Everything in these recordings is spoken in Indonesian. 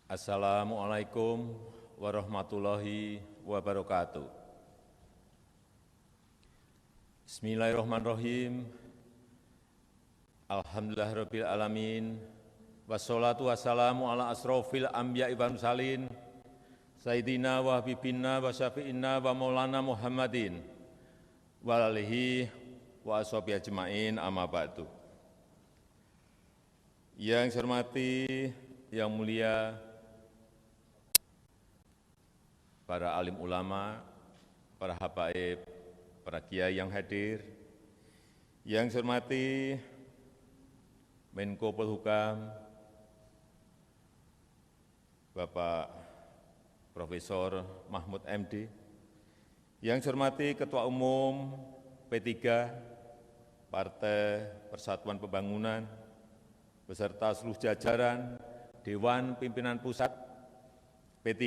Assalamualaikum warahmatullahi wabarakatuh. Bismillahirrahmanirrahim. Alhamdulillahirabbil alamin. Wassalatu wassalamu ala asrofil anbiya'i wal mursalin. Sayyidina wa habibina wa syafi'ina wa maulana Muhammadin wa alihi wa ashabihi ajma'in, amma ba'du. Yang saya hormati, yang mulia para alim ulama, para habaib, para kiai yang hadir, yang saya hormati Menko Polhukam, Bapak Profesor Mahfud MD, yang saya hormati Ketua Umum P3 Partai Persatuan Pembangunan, beserta seluruh jajaran Dewan Pimpinan Pusat P3,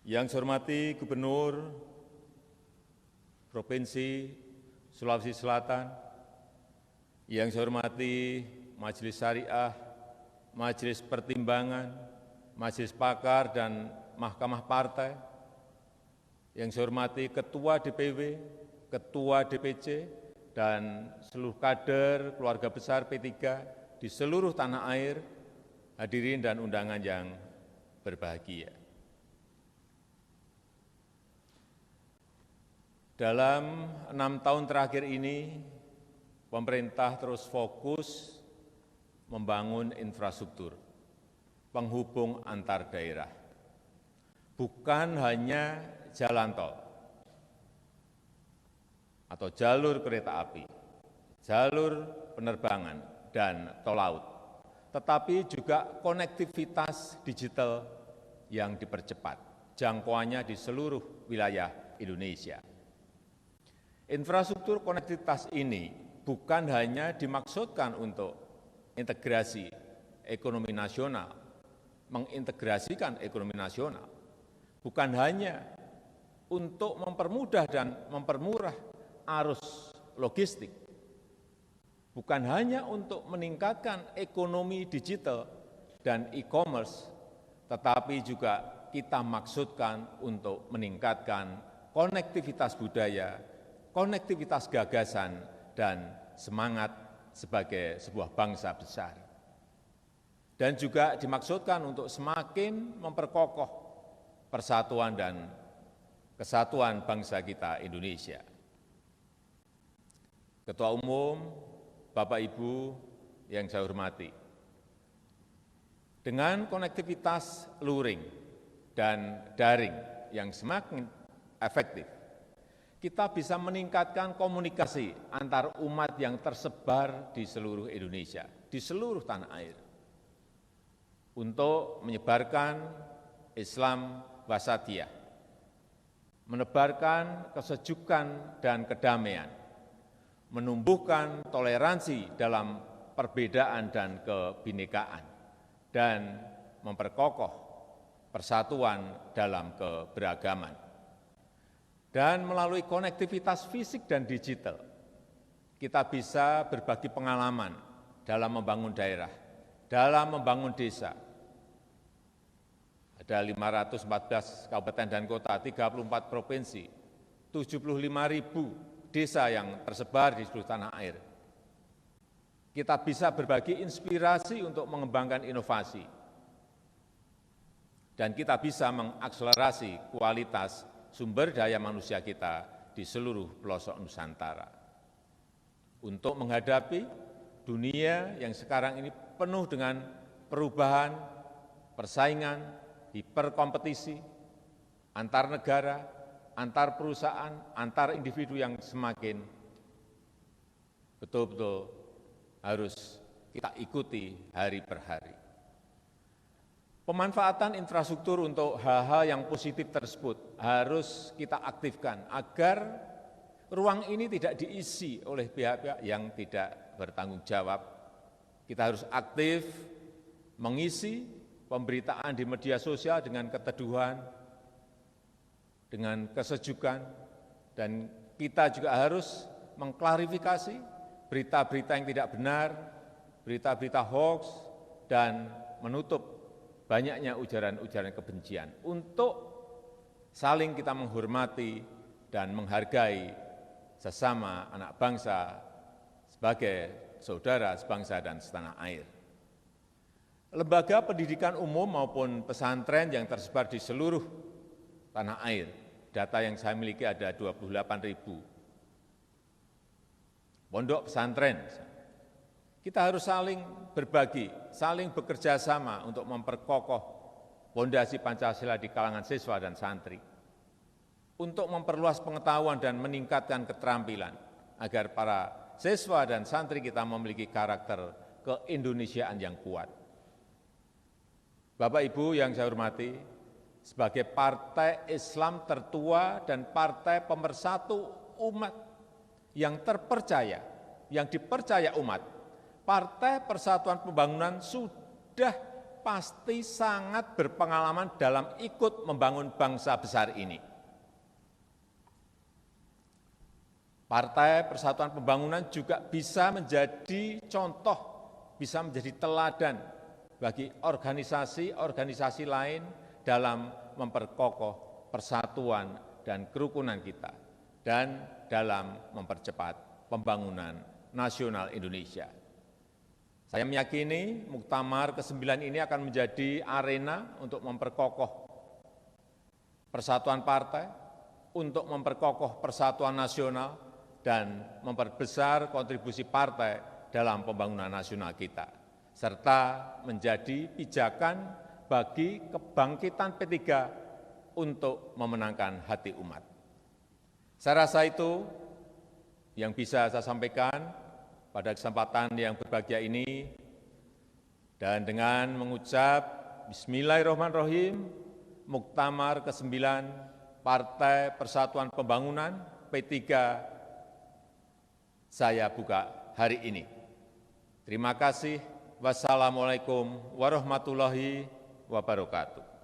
yang saya hormati Gubernur Provinsi Sulawesi Selatan, yang saya hormati Majelis Syariah, Majelis Pertimbangan, Majelis Pakar, dan Mahkamah Partai, yang saya hormati Ketua DPW, Ketua DPC, dan seluruh kader keluarga besar P3 di seluruh tanah air, hadirin dan undangan yang berbahagia. Dalam 6 tahun terakhir ini, pemerintah terus fokus membangun infrastruktur penghubung antar daerah, bukan hanya jalan tol atau jalur kereta api, jalur penerbangan, dan tol laut, tetapi juga konektivitas digital yang dipercepat, jangkauannya di seluruh wilayah Indonesia. Infrastruktur konektivitas ini bukan hanya dimaksudkan untuk integrasi ekonomi nasional, mengintegrasikan ekonomi nasional, bukan hanya untuk mempermudah dan mempermurah arus logistik, bukan hanya untuk meningkatkan ekonomi digital dan e-commerce, tetapi juga kita maksudkan untuk meningkatkan konektivitas budaya, konektivitas gagasan, dan semangat sebagai sebuah bangsa besar. Dan juga dimaksudkan untuk semakin memperkokoh persatuan dan kesatuan bangsa kita Indonesia. Ketua Umum, Bapak Ibu yang saya hormati, dengan konektivitas luring dan daring yang semakin efektif, kita bisa meningkatkan komunikasi antar umat yang tersebar di seluruh Indonesia, di seluruh tanah air, untuk menyebarkan Islam wasatiyah, menebarkan kesejukan dan kedamaian, menumbuhkan toleransi dalam perbedaan dan kebinekaan, dan memperkokoh persatuan dalam keberagaman. Dan melalui konektivitas fisik dan digital, kita bisa berbagi pengalaman dalam membangun daerah, dalam membangun desa. Ada 514 kabupaten dan kota, 34 provinsi, 75.000 desa yang tersebar di seluruh tanah air. Kita bisa berbagi inspirasi untuk mengembangkan inovasi, dan kita bisa mengakselerasi kualitas sumber daya manusia kita di seluruh pelosok Nusantara. Untuk menghadapi dunia yang sekarang ini penuh dengan perubahan, persaingan, hiperkompetisi, antar negara, antar perusahaan, antar individu yang semakin betul-betul harus kita ikuti hari per hari. Pemanfaatan infrastruktur untuk hal-hal yang positif tersebut harus kita aktifkan agar ruang ini tidak diisi oleh pihak-pihak yang tidak bertanggung jawab. Kita harus aktif mengisi pemberitaan di media sosial dengan keteduhan, dengan kesejukan, dan kita juga harus mengklarifikasi berita-berita yang tidak benar, berita-berita hoax, dan menutup banyaknya ujaran-ujaran kebencian untuk saling kita menghormati dan menghargai sesama anak bangsa sebagai saudara sebangsa dan setanah air. Lembaga pendidikan umum maupun pesantren yang tersebar di seluruh tanah air, data yang saya miliki ada 28.000 pondok pesantren. Kita harus saling berbagi, saling bekerja sama untuk memperkokoh pondasi Pancasila di kalangan siswa dan santri, untuk memperluas pengetahuan dan meningkatkan keterampilan, agar para siswa dan santri kita memiliki karakter keindonesiaan yang kuat. Bapak Ibu yang saya hormati, sebagai partai Islam tertua dan partai pemersatu umat yang terpercaya, yang dipercaya umat, Partai Persatuan Pembangunan sudah pasti sangat berpengalaman dalam ikut membangun bangsa besar ini. Partai Persatuan Pembangunan juga bisa menjadi contoh, bisa menjadi teladan bagi organisasi-organisasi lain dalam memperkokoh persatuan dan kerukunan kita dan dalam mempercepat pembangunan nasional Indonesia. Saya meyakini Muktamar ke-9 ini akan menjadi arena untuk memperkokoh persatuan partai, untuk memperkokoh persatuan nasional, dan memperbesar kontribusi partai dalam pembangunan nasional kita, serta menjadi pijakan bagi kebangkitan P3 untuk memenangkan hati umat. Saya rasa itu yang bisa saya sampaikan pada kesempatan yang berbahagia ini, dan dengan mengucap Bismillahirrahmanirrahim, Muktamar ke-9 Partai Persatuan Pembangunan P3 saya buka hari ini. Terima kasih. Wassalamualaikum warahmatullahi wabarakatuh.